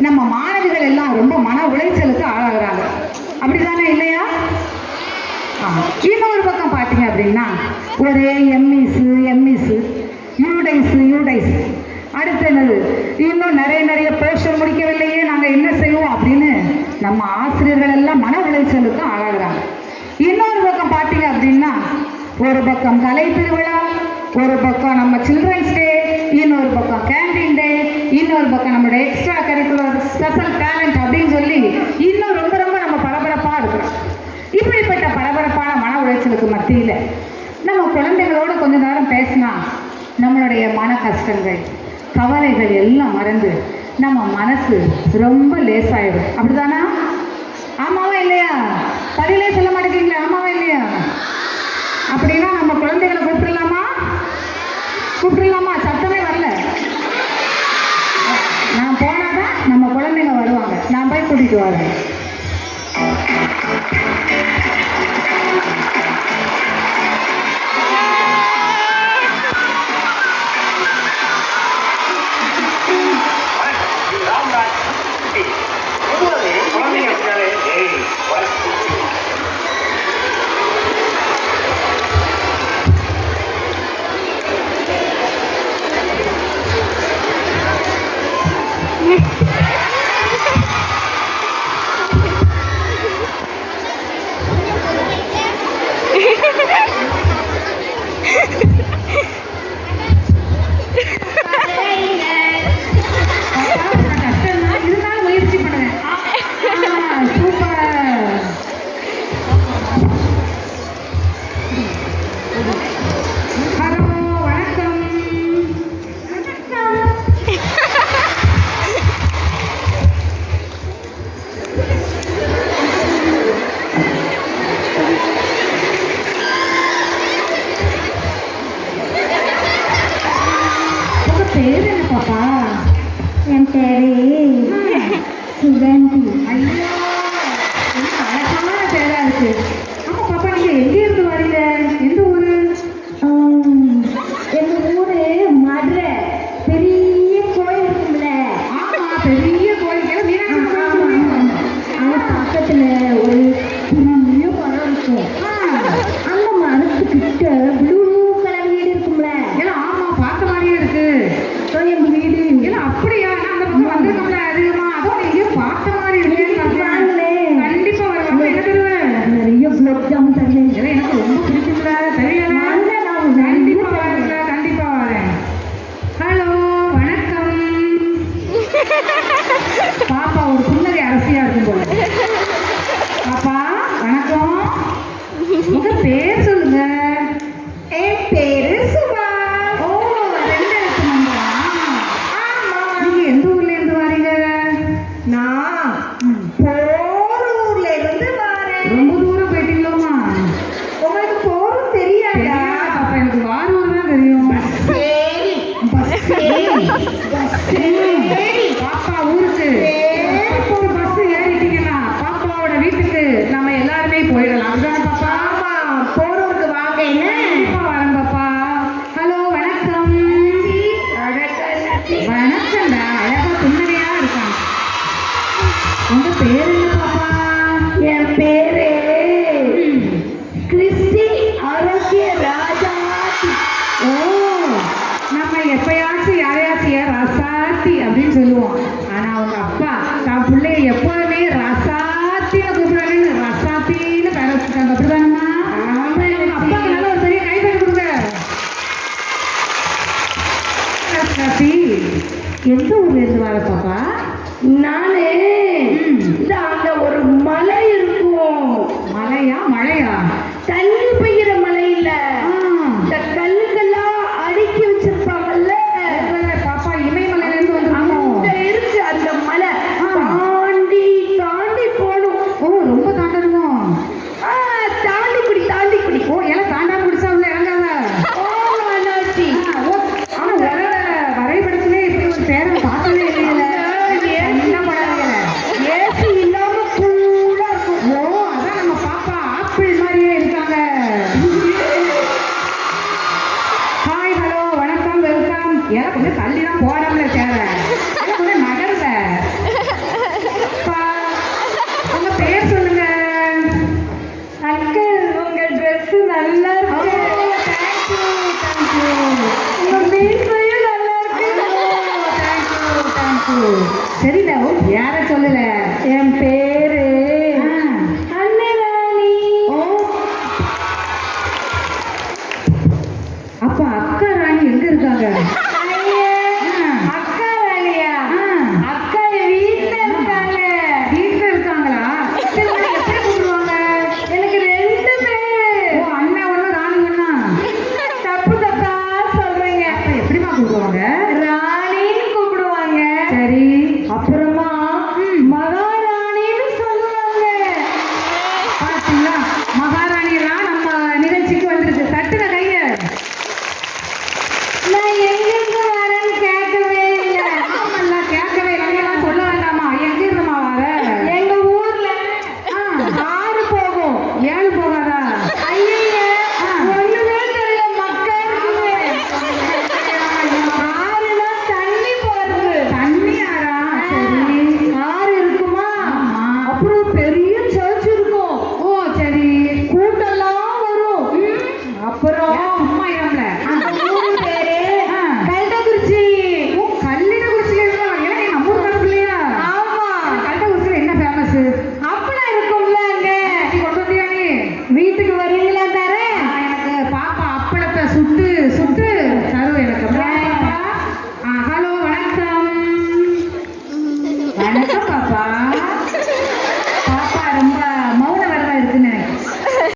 நம்ம மாணவிகள் எல்லாம் ரொம்ப மன உளைச்சலுக்கு ஆளாகிறாங்க. அப்படிதானே இல்லையா? இன்னொரு பக்கம் பார்த்தீங்க அப்படின்னா ஒரே எம்இஸ் யூடைஸ் அடுத்து என்னது இன்னும் நிறைய போர்ஷன் முடிக்கவில்லையே நாங்கள் என்ன செய்வோம் அப்படின்னு நம்ம ஆசிரியர்கள் எல்லாம் மன உளைச்சலுக்கு ஆளாகிறாங்க. இன்னொரு பக்கம் பார்த்தீங்க அப்படின்னா ஒரு பக்கம் கலை திருவிழா, ஒரு பக்கம் நம்ம சில்ட்ரன்ஸ் டே, இன்னொரு பக்கம் கேண்டீன் டே, இன்னொரு பக்கம் நம்மளுடைய எக்ஸ்ட்ரா கரிக்குலர் ஸ்பெஷல் டேலண்ட் அப்படின்னு சொல்லி இன்னும் ரொம்ப நம்ம பரபரப்பாக இருக்கிறோம். இப்படிப்பட்ட பரபரப்பான மன உளைச்சலுக்கு மத்தியில் நம்ம குழந்தைகளோடு கொஞ்ச நேரம் பேசினா நம்மளுடைய மன கஷ்டங்கள் கவலைகள் எல்லாம் மறந்து நம்ம மனசு ரொம்ப லேசாயிடும். அப்படிதானா? ஆமாவா இல்லையா? பதிலே சொல்ல மாட்டேங்கிறீங்களா? ஆமாவா இல்லையா? அப்படின்னா நம்ம குழந்தைகளை கூப்பிடலாமா? சத்தமே வரல. நான் போனாதான் நம்ம குழந்தைங்க வருவாங்க. நான் போய் கூட்டிட்டு வரேன். எந்த ஊர்ல இருந்து வர பாப்பா? நானே அங்க ஒரு மலை இருக்கும். மழையா? தண்ணி பெய்கிற மலை இல்ல, இந்த கல்லுக்கெல்லாம் அடுக்கி வச்சிருப்பாங்கல்ல பாப்பா. இமயமலையில இருந்து வந்து இருக்கு அந்த மலை. தாண்டி போகணும். ஓ, ரொம்ப தாண்டணுமோ? தாண்டி குடி. ஓ, எல்லாம் தாண்டாம குடிச்சா உள்ள இறங்காத. ஆனா வரைபடத்திலே இப்படி ஒரு பேரை பார்த்ததே இல்லையில. தெரியல யார சொல்லல. என் பேரு